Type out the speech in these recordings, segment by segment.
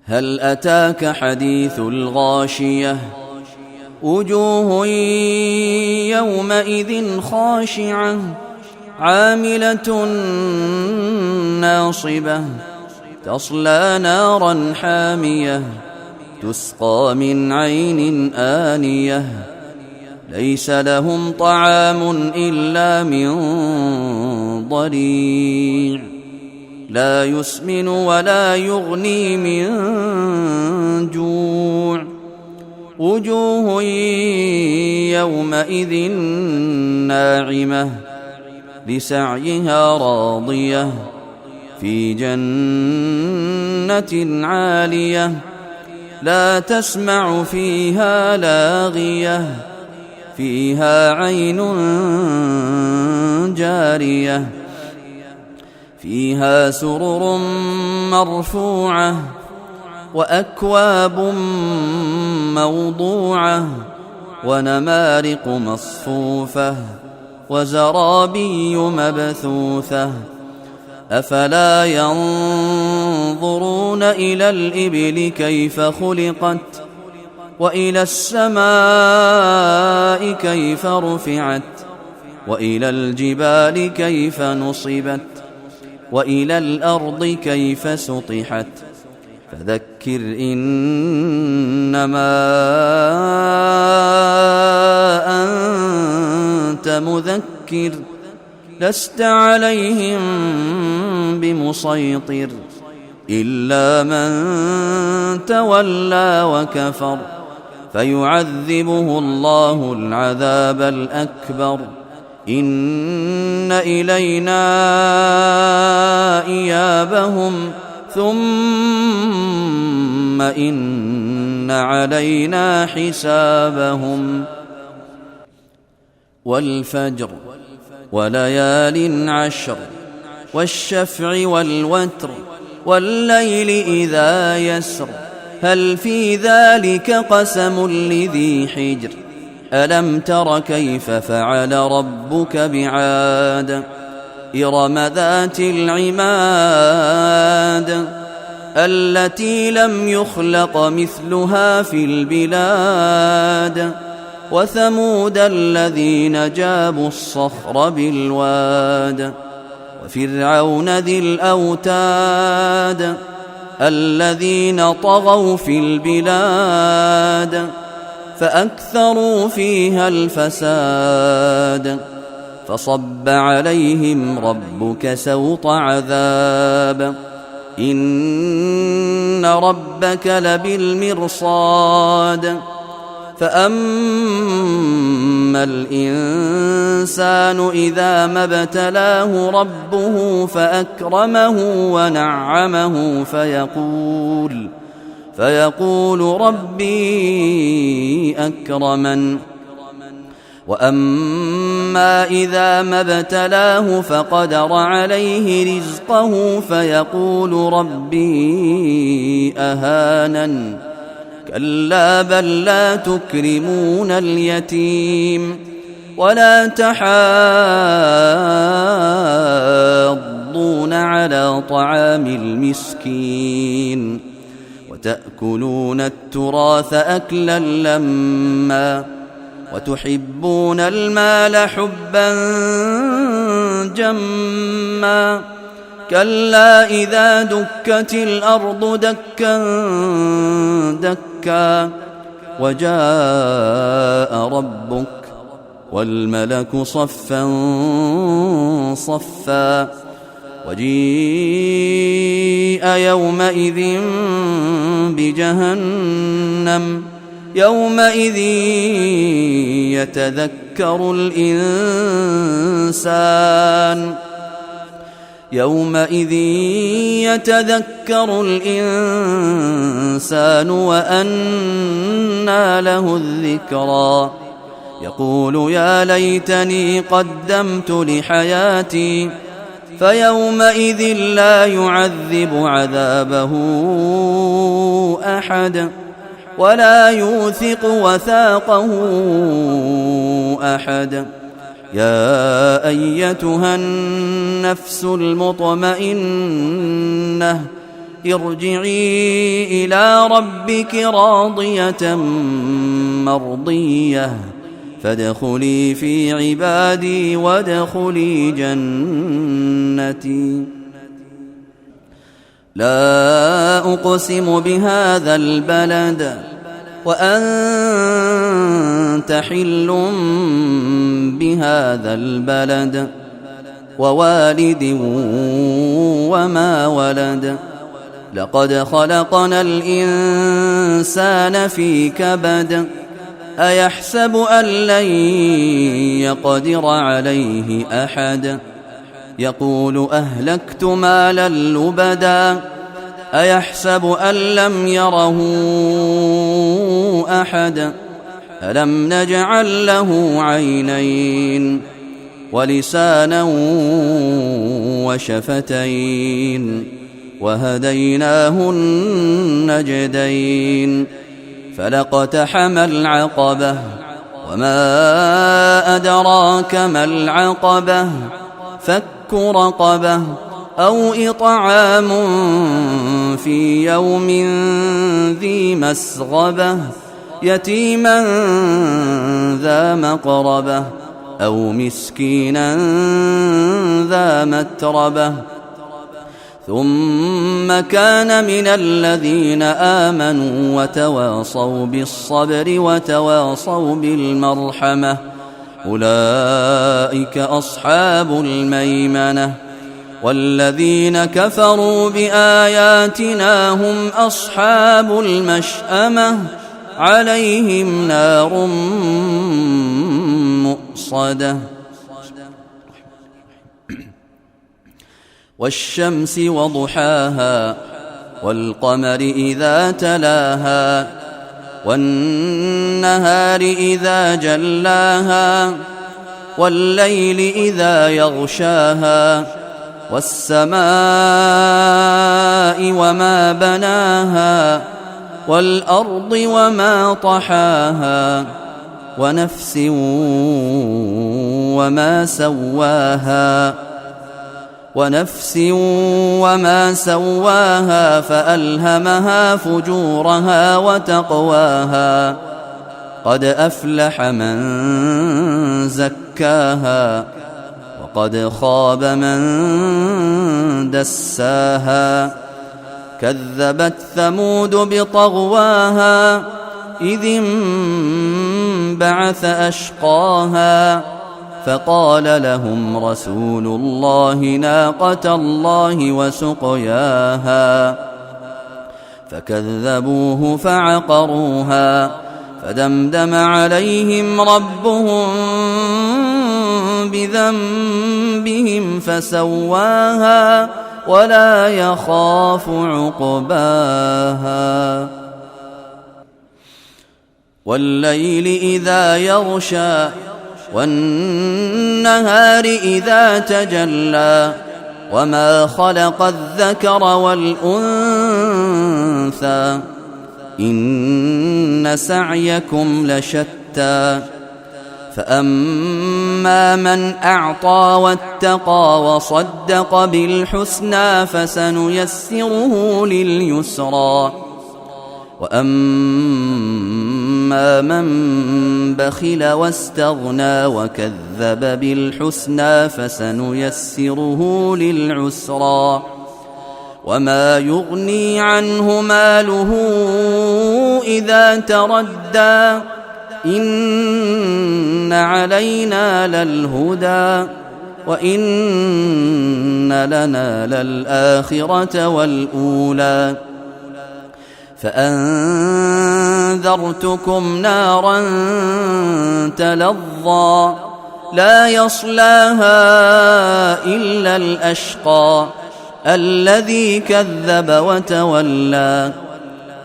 هل أتاك حديث الغاشية وجوه يومئذ خاشعة عاملة ناصبة تصلى نارا حامية تسقى من عين آنية ليس لهم طعام إلا من ضريع لا يسمن ولا يغني من جوع وجوه يومئذ ناعمة لسعيها راضية في جنة عالية لا تسمع فيها لاغية فيها عين جارية فيها سرر مرفوعة وأكواب موضوعة ونمارق مصفوفة وزرابي مبثوثة أفلا ينظرون إلى الإبل كيف خلقت وإلى السماء كيف رفعت وإلى الجبال كيف نصبت وإلى الأرض كيف سطحت فذكر إنما أنت مذكر لست عليهم بمسيطر إلا من تولى وكفر فيعذبه الله العذاب الأكبر إن إلينا إيابهم ثم إن علينا حسابهم والفجر وليال عشر والشفع والوتر والليل إذا يسر هل في ذلك قسم لذي حجر ألم تر كيف فعل ربك بعاد إرم ذات العماد التي لم يخلق مثلها في البلاد وثمود الذين جابوا الصخر بالواد وفرعون ذي الأوتاد الذين طغوا في البلاد فأكثروا فيها الفساد فصب عليهم ربك سوط عذاب إن ربك لبالمرصاد فأما الإنسان إذا ما ابتلاه ربه فأكرمه ونعمه فيقول ربي أكرمن وأما إذا ما ابتلاه فقدر عليه رزقه فيقول ربي أهانن كلا بل لا تكرمون اليتيم ولا تحاضون على طعام المسكين وتأكلون التراث أكلا لما وتحبون المال حبا جما كلا إذا دكت الأرض دكا دكا وجاء ربك والملك صفا صفا وجيء يومئذ بجهنم يومئذ يتذكر الإنسان وأنى له الذكرى يقول يا ليتني قدمت لحياتي فيومئذ لا يعذب عذابه أحد ولا يوثق وثاقه أحد يا أيتها النفس المطمئنة ارجعي إلى ربك راضية مرضية فادخلي في عبادي وادخلي جنتي. لا أقسم بهذا البلد وأنت حل بهذا البلد ووالد وما ولد لقد خلقنا الإنسان في كبد أيحسب أن لن يقدر عليه أحد يقول أهلكت مالا لبدا أيحسب أن لم يره أحد ألم نجعل له عينين ولسانا وشفتين وهديناه النجدين فلاقتحم العقبة وما أدراك ما العقبة فك رقبة أو إطعام في يوم ذي مسغبة يتيما ذا مقربة أو مسكينا ذا متربة ثم كان من الذين آمنوا وتواصوا بالصبر وتواصوا بالمرحمة أولئك أصحاب الميمنة والذين كفروا بآياتنا هم أصحاب المشأمة عليهم نار مؤصدة والشمس وضحاها والقمر إذا تلاها والنهار إذا جلاها والليل إذا يغشاها والسماء وما بناها والأرض وما طحاها ونفس وما سواها فألهمها فجورها وتقواها قد أفلح من زكاها وقد خاب من دساها كذبت ثمود بطغواها إذ انبعث أشقاها فقال لهم رسول الله ناقة الله وسقياها فكذبوه فعقروها فدمدم عليهم ربهم بذنبهم فسواها ولا يخاف عقباها والليل إذا يغشى والنهار إذا تجلى وما خلق الذكر والأنثى إن سعيكم لشتى فأما من أعطى واتقى وصدق بالحسنى فسنيسره لليسرى وأما من بخل واستغنى وكذب بالحسنى فسنيسره للعسرى وما يغني عنه ماله إذا تردى إن علينا للهدى وإن لنا للآخرة والأولى فأنذرتكم نارا تلظى لا يصلاها إلا الأشقى الذي كذب وتولى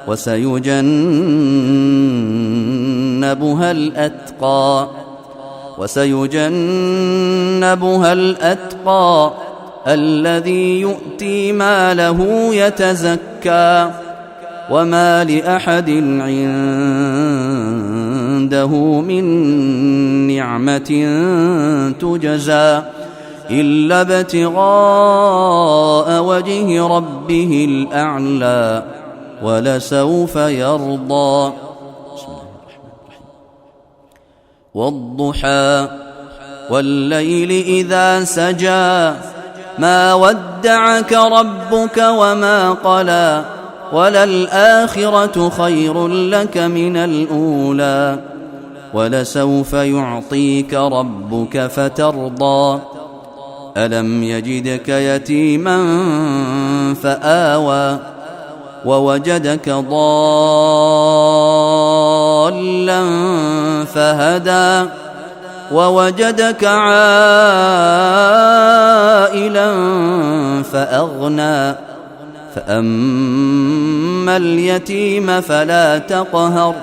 وسيجنبها الأتقى الذي يؤتي ماله يتزكى وما لأحد عنده من نعمة تجزى إلا ابتغاء وجه ربه الأعلى ولسوف يرضى. والضحى والليل إذا سجى ما ودعك ربك وما قلى وللآخرة خير لك من الأولى ولسوف يعطيك ربك فترضى. ألم يجدك يتيما فآوى ووجدك ضالا فهدى ووجدك عائلا فأغنى فأما اليتيم فلا تقهر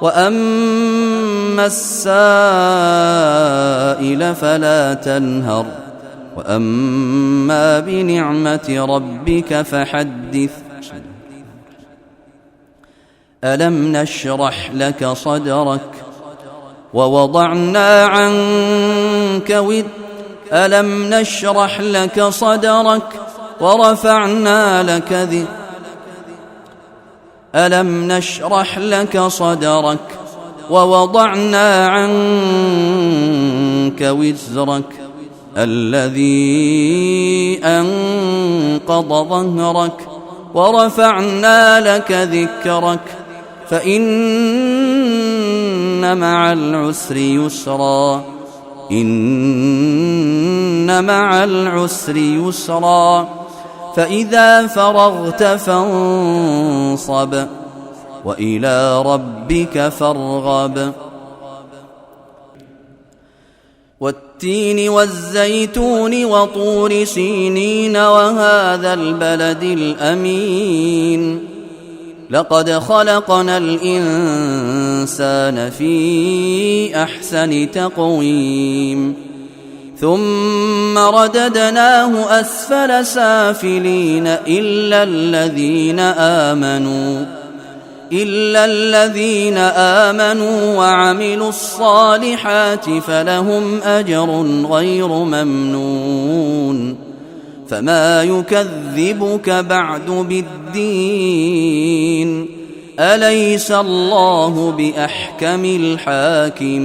وأما السائل فلا تنهر وأما بنعمة ربك فحدث. ألم نشرح لك صدرك ووضعنا عنك ألم نشرح لك صدرك ورفعنا لك ذكرك. ألم نشرح لك صدرك ووضعنا عنك وزرك الذي أنقض ظهرك ورفعنا لك ذكرك فإن مع العسر يسرا إن مع العسر يسرا فإذا فرغت فانصب وإلى ربك فارغب. والتين والزيتون وطور سينين وهذا البلد الأمين لقد خلقنا الإنسان في أحسن تقويم ثم رددناه أسفل سافلين إلا الذين آمنوا وعملوا الصالحات فلهم أجر غير ممنون. فما يكذبك بعد بالدين أليس الله بأحكم الحاكمين.